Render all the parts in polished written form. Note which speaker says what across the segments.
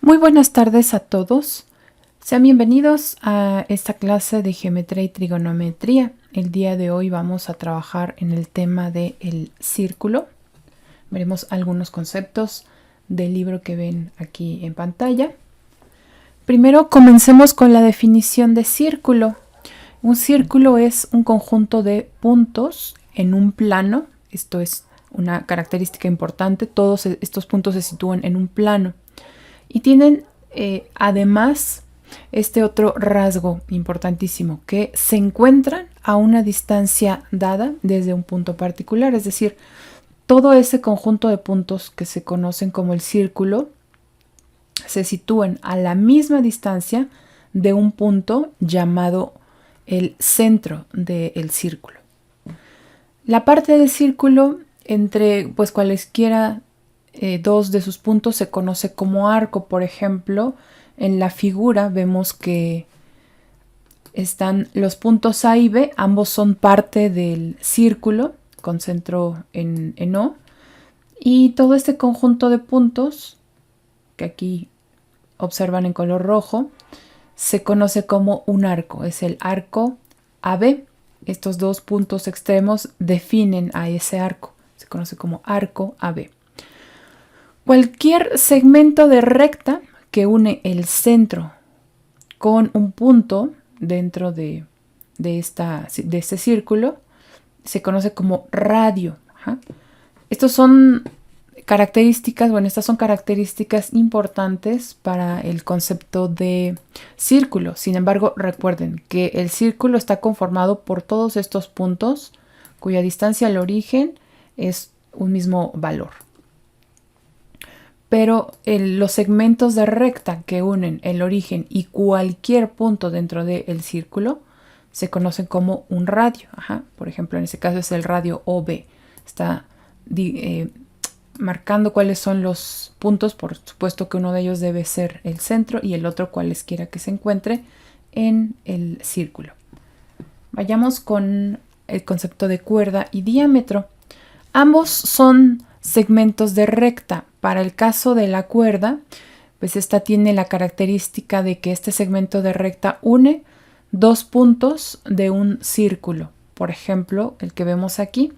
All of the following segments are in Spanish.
Speaker 1: Muy buenas tardes a todos. Sean bienvenidos a esta clase de geometría y trigonometría. El día de hoy vamos a trabajar en el tema del círculo. Veremos algunos conceptos del libro que ven aquí en pantalla. Primero comencemos con la definición de círculo. Un círculo es un conjunto de puntos en un plano. Esto es una característica importante. Todos estos puntos se sitúan en un plano. Y tienen además este otro rasgo importantísimo, que se encuentran a una distancia dada desde un punto particular. Es decir, todo ese conjunto de puntos que se conocen como el círculo se sitúan a la misma distancia de un punto llamado el centro del círculo. La parte del círculo entre cualesquiera dos de sus puntos se conoce como arco. Por ejemplo, en la figura vemos que están los puntos A y B, ambos son parte del círculo con centro en O, y todo este conjunto de puntos que aquí observan en color rojo se conoce como un arco, es el arco AB. Estos dos puntos extremos definen a ese arco, se conoce como arco AB. Cualquier segmento de recta que une el centro con un punto dentro de este círculo se conoce como radio. Estas son características importantes para el concepto de círculo. Sin embargo, recuerden que el círculo está conformado por todos estos puntos cuya distancia al origen es un mismo valor. Pero los segmentos de recta que unen el origen y cualquier punto dentro del círculo se conocen como un radio. Por ejemplo, en este caso es el radio OB. Está marcando cuáles son los puntos. Por supuesto que uno de ellos debe ser el centro y el otro cualesquiera que se encuentre en el círculo. Vayamos con el concepto de cuerda y diámetro. Ambos son segmentos de recta. Para el caso de la cuerda, pues esta tiene la característica de que este segmento de recta une dos puntos de un círculo. Por ejemplo, el que vemos aquí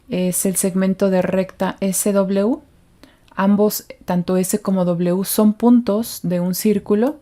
Speaker 1: es el segmento de recta SW. Ambos, tanto S como W, son puntos de un círculo,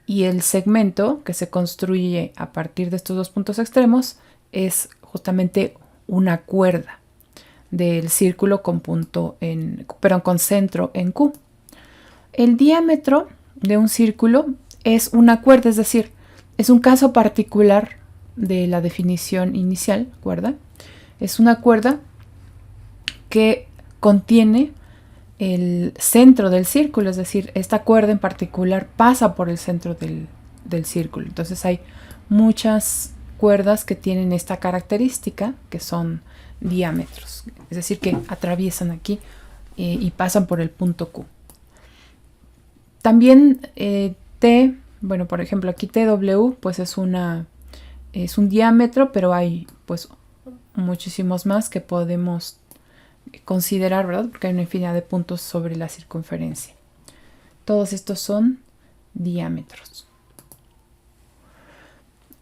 Speaker 1: y el segmento que se construye a partir de estos dos puntos extremos es justamente una cuerda del círculo con centro en Q. El diámetro de un círculo es una cuerda, es decir, es un caso particular de la definición inicial, cuerda. Es una cuerda que contiene el centro del círculo, es decir, esta cuerda en particular pasa por el centro del círculo. Entonces hay muchas cuerdas que tienen esta característica, que son diámetros, es decir, que atraviesan aquí y pasan por el punto Q. También T, por ejemplo aquí TW pues es un diámetro, pero hay pues muchísimos más que podemos considerar, ¿verdad? Porque hay una infinidad de puntos sobre la circunferencia. Todos estos son diámetros.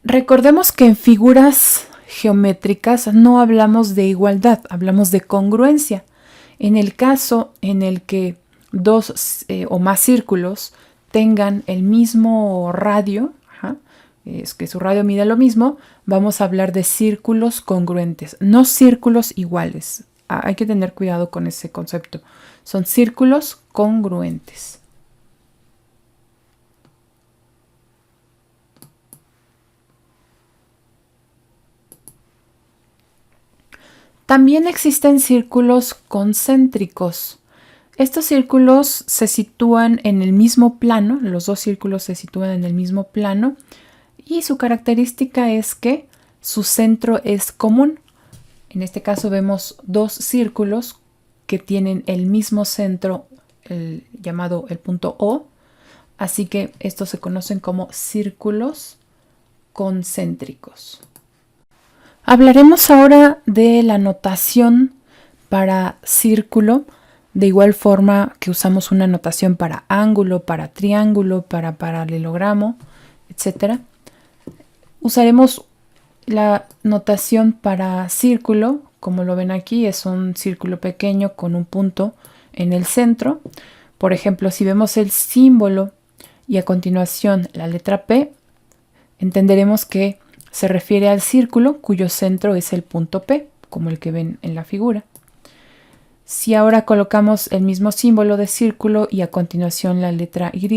Speaker 1: Recordemos que en figuras geométricas no hablamos de igualdad, hablamos de congruencia. En el caso en el que dos o más círculos tengan el mismo radio, es que su radio mide lo mismo, vamos a hablar de círculos congruentes, no círculos iguales. Hay que tener cuidado con ese concepto. Son círculos congruentes. También existen círculos concéntricos. Estos círculos se sitúan en el mismo plano, los dos círculos se sitúan en el mismo plano, y su característica es que su centro es común. En este caso vemos dos círculos que tienen el mismo centro, llamado el punto O, así que estos se conocen como círculos concéntricos. Hablaremos ahora de la notación para círculo De igual forma que usamos una notación para ángulo, para triángulo, para paralelogramo, etc. Usaremos la notación para círculo. Como lo ven aquí, es un círculo pequeño con un punto en el centro. Por ejemplo, si vemos el símbolo y a continuación la letra P, entenderemos que se refiere al círculo cuyo centro es el punto P, como el que ven en la figura. Si ahora colocamos el mismo símbolo de círculo y a continuación la letra Y,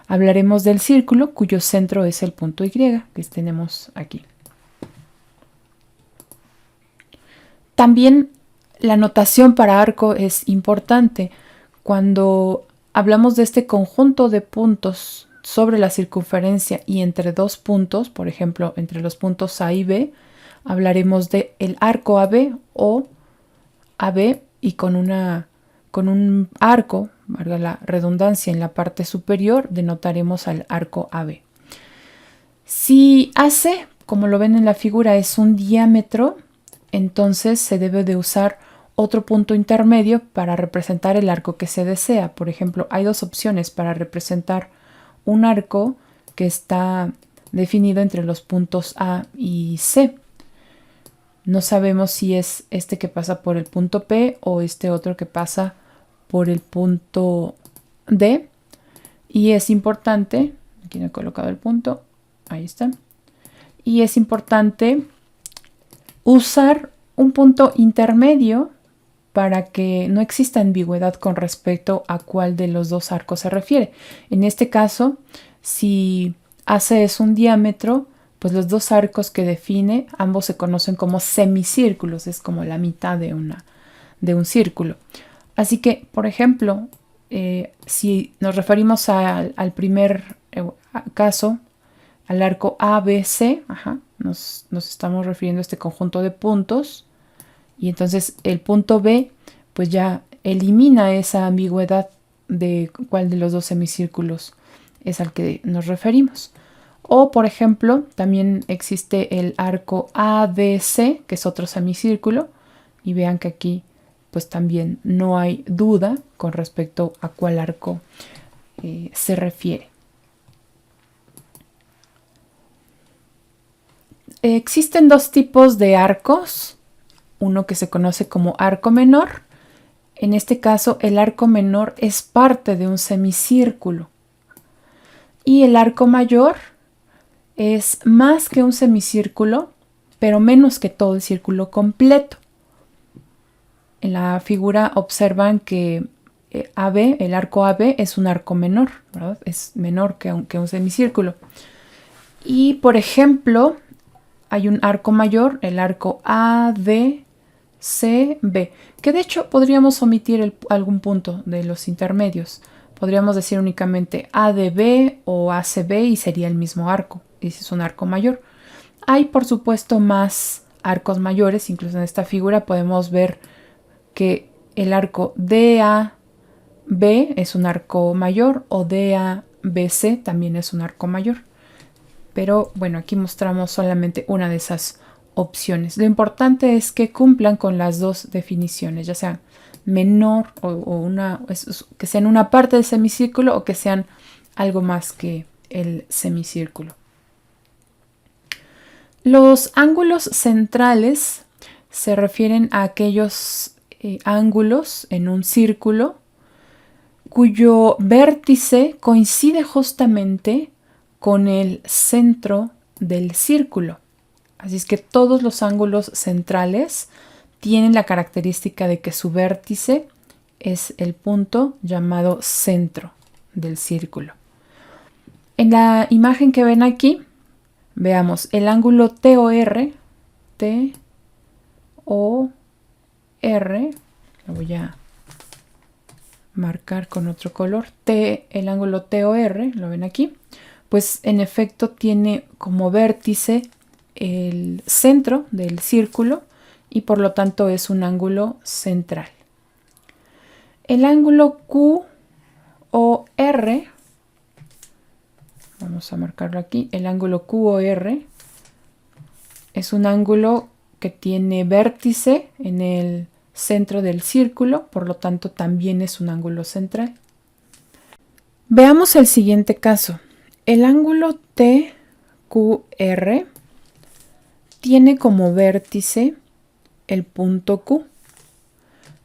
Speaker 1: hablaremos del círculo cuyo centro es el punto Y, que tenemos aquí. También la notación para arco es importante. Cuando hablamos de este conjunto de puntos sobre la circunferencia y entre dos puntos, por ejemplo, entre los puntos A y B, hablaremos de el arco AB o AB y con un arco, valga la redundancia, en la parte superior denotaremos al arco AB. Si AC, como lo ven en la figura, es un diámetro, entonces se debe de usar otro punto intermedio para representar el arco que se desea. Por ejemplo, hay dos opciones para representar un arco que está definido entre los puntos A y C. No sabemos si es este que pasa por el punto P o este otro que pasa por el punto D. Y es importante, aquí no he colocado el punto, ahí está. Y es importante usar un punto intermedio para que no exista ambigüedad con respecto a cuál de los dos arcos se refiere. En este caso, si AC es un diámetro, pues los dos arcos que define, ambos se conocen como semicírculos, es como la mitad de un círculo. Así que, por ejemplo, si nos referimos al primer caso, al arco ABC, nos estamos refiriendo a este conjunto de puntos, y entonces el punto B pues ya elimina esa ambigüedad de cuál de los dos semicírculos es al que nos referimos. O, por ejemplo, también existe el arco ABC, que es otro semicírculo, y vean que aquí pues también no hay duda con respecto a cuál arco se refiere. Existen dos tipos de arcos, uno que se conoce como arco menor. En este caso, el arco menor es parte de un semicírculo. Y el arco mayor es más que un semicírculo, pero menos que todo el círculo completo. En la figura observan que AB, el arco AB, es un arco menor, ¿verdad? Es menor que un semicírculo. Y, por ejemplo, hay un arco mayor, el arco ADCB, que de hecho podríamos omitir algún punto de los intermedios. Podríamos decir únicamente ADB o ACB y sería el mismo arco. Ese es un arco mayor. Hay, por supuesto, más arcos mayores. Incluso en esta figura podemos ver que el arco DAB es un arco mayor o DABC también es un arco mayor. Pero bueno, aquí mostramos solamente una de esas opciones. Lo importante es que cumplan con las dos definiciones, ya sea menor que sean una parte del semicírculo o que sean algo más que el semicírculo. Los ángulos centrales se refieren a aquellos ángulos en un círculo cuyo vértice coincide justamente con el centro del círculo. Así es que todos los ángulos centrales tienen la característica de que su vértice es el punto llamado centro del círculo. En la imagen que ven aquí, veamos el ángulo TOR, lo voy a marcar con otro color, el ángulo TOR, lo ven aquí, pues en efecto tiene como vértice el centro del círculo y por lo tanto es un ángulo central. El ángulo QOR, vamos a marcarlo aquí, el ángulo QOR es un ángulo que tiene vértice en el centro del círculo, por lo tanto también es un ángulo central. Veamos el siguiente caso. El ángulo TQR tiene como vértice el punto Q.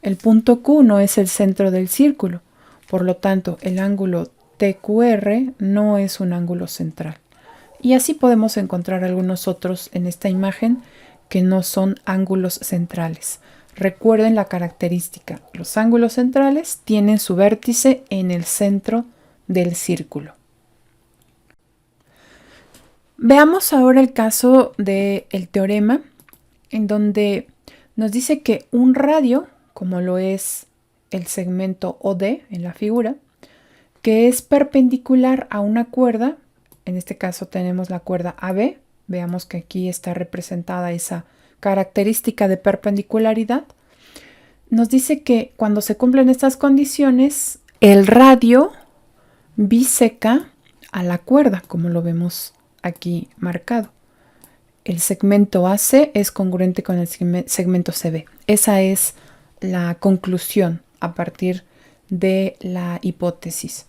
Speaker 1: El punto Q no es el centro del círculo, por lo tanto el ángulo TQR no es un ángulo central. Y así podemos encontrar algunos otros en esta imagen que no son ángulos centrales. Recuerden la característica, los ángulos centrales tienen su vértice en el centro del círculo. Veamos ahora el caso del teorema, en donde nos dice que un radio, como lo es el segmento OD en la figura, que es perpendicular a una cuerda, en este caso tenemos la cuerda AB, veamos que aquí está representada esa característica de perpendicularidad, nos dice que cuando se cumplen estas condiciones, el radio biseca a la cuerda, como lo vemos aquí marcado. El segmento AC es congruente con el segmento CB. Esa es la conclusión a partir de la hipótesis.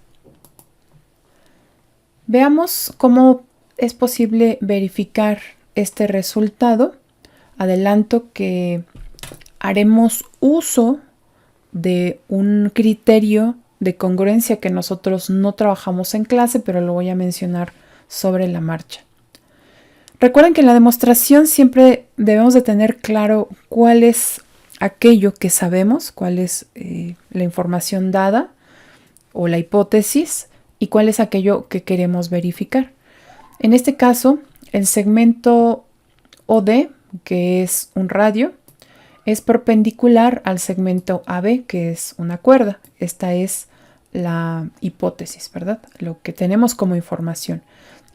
Speaker 1: Veamos cómo es posible verificar este resultado. Adelanto que haremos uso de un criterio de congruencia que nosotros no trabajamos en clase, pero lo voy a mencionar sobre la marcha. Recuerden que en la demostración siempre debemos de tener claro cuál es aquello que sabemos, cuál es la información dada o la hipótesis y cuál es aquello que queremos verificar. En este caso, el segmento OD, que es un radio, es perpendicular al segmento AB, que es una cuerda. Esta es la hipótesis, ¿verdad? Lo que tenemos como información.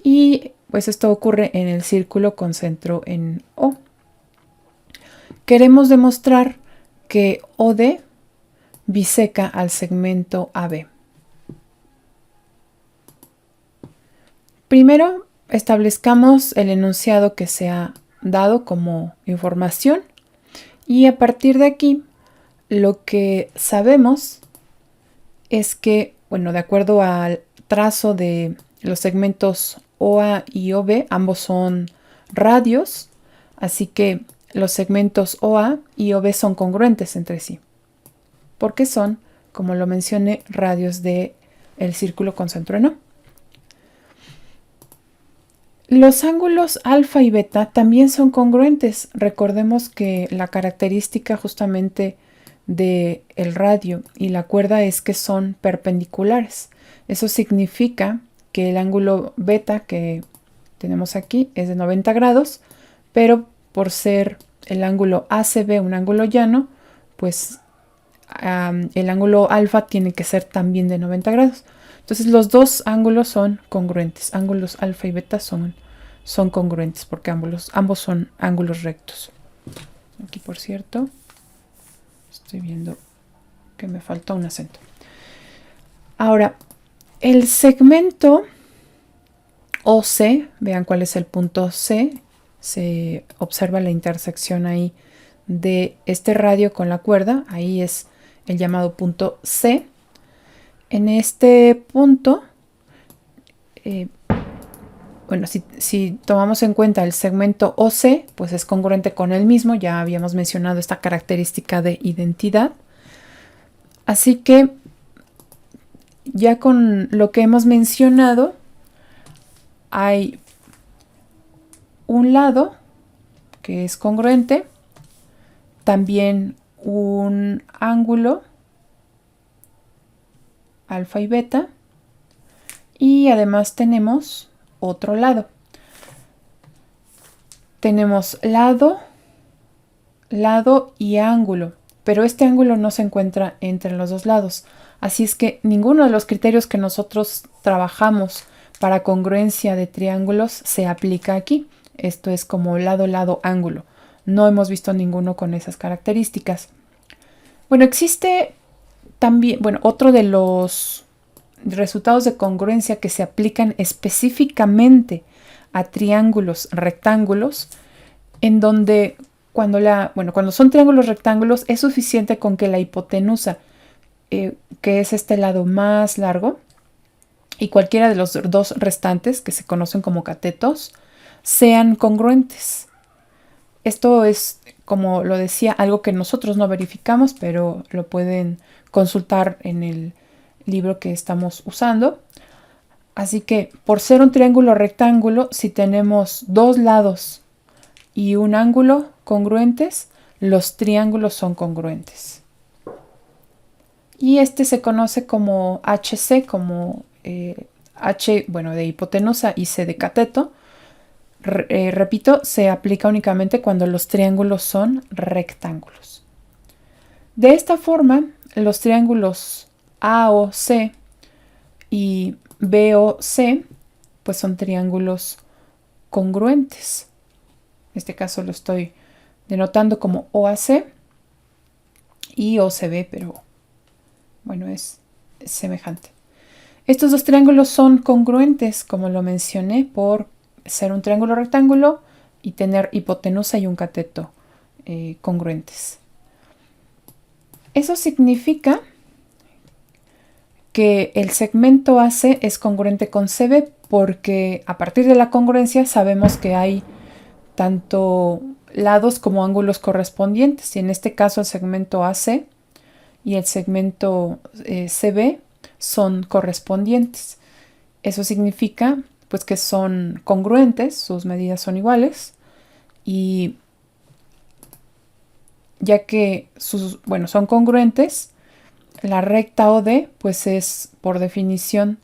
Speaker 1: Y pues esto ocurre en el círculo con centro en O. Queremos demostrar que OD biseca al segmento AB. Primero, establezcamos el enunciado que se ha dado como información y a partir de aquí lo que sabemos es que, bueno, de acuerdo al trazo de los segmentos OA y OB, ambos son radios, así que los segmentos OA y OB son congruentes entre sí, porque son, como lo mencioné, radios del círculo con centro en O. Los ángulos alfa y beta también son congruentes. Recordemos que la característica justamente del radio y la cuerda es que son perpendiculares. Eso significa que el ángulo beta que tenemos aquí es de 90 grados, pero por ser el ángulo ACB un ángulo llano, pues el ángulo alfa tiene que ser también de 90 grados. Entonces los dos ángulos son congruentes. Ángulos alfa y beta son congruentes porque ambos son ángulos rectos. Aquí, por cierto, estoy viendo que me falta un acento. Ahora, el segmento OC, vean cuál es el punto C. Se observa la intersección ahí de este radio con la cuerda. Ahí es el llamado punto C. En este punto, bueno, si tomamos en cuenta el segmento OC, pues es congruente con el mismo. Ya habíamos mencionado esta característica de identidad. Así que ya con lo que hemos mencionado, hay un lado que es congruente, también un ángulo alfa y beta, y además tenemos otro lado. Tenemos lado y ángulo, pero este ángulo no se encuentra entre los dos lados. Así es que ninguno de los criterios que nosotros trabajamos para congruencia de triángulos se aplica aquí. Esto es como lado, lado, ángulo. No hemos visto ninguno con esas características. Bueno, existe también, otro de los resultados de congruencia que se aplican específicamente a triángulos rectángulos, en donde cuando son triángulos rectángulos, es suficiente con que la hipotenusa, que es este lado más largo, y cualquiera de los dos restantes, que se conocen como catetos, sean congruentes. Esto es, como lo decía, algo que nosotros no verificamos, pero lo pueden consultar en el libro que estamos usando. Así que, por ser un triángulo rectángulo, si tenemos dos lados y un ángulo congruentes, los triángulos son congruentes. Y este se conoce como HC, como H, de hipotenusa, y C de cateto. Repito, se aplica únicamente cuando los triángulos son rectángulos. De esta forma, los triángulos AOC y BOC pues son triángulos congruentes. En este caso lo estoy denotando como OAC y OCB, pero bueno, es semejante. Estos dos triángulos son congruentes, como lo mencioné, por ser un triángulo rectángulo y tener hipotenusa y un cateto congruentes. Eso significa que el segmento AC es congruente con CB, porque a partir de la congruencia sabemos que hay tanto lados como ángulos correspondientes, y en este caso el segmento AC y el segmento CB son correspondientes. Eso significa pues que son congruentes, sus medidas son iguales, y ya que son congruentes, la recta OD pues es por definición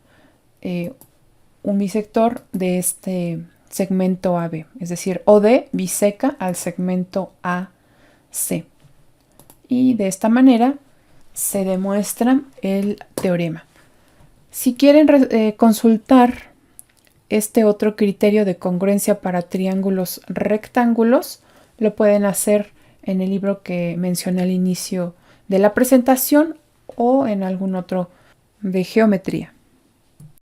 Speaker 1: un bisector de este segmento AB, es decir, OD biseca al segmento AC. Y de esta manera se demuestra el teorema. Si quieren consultar este otro criterio de congruencia para triángulos rectángulos, lo pueden hacer en el libro que mencioné al inicio de la presentación o en algún otro de geometría.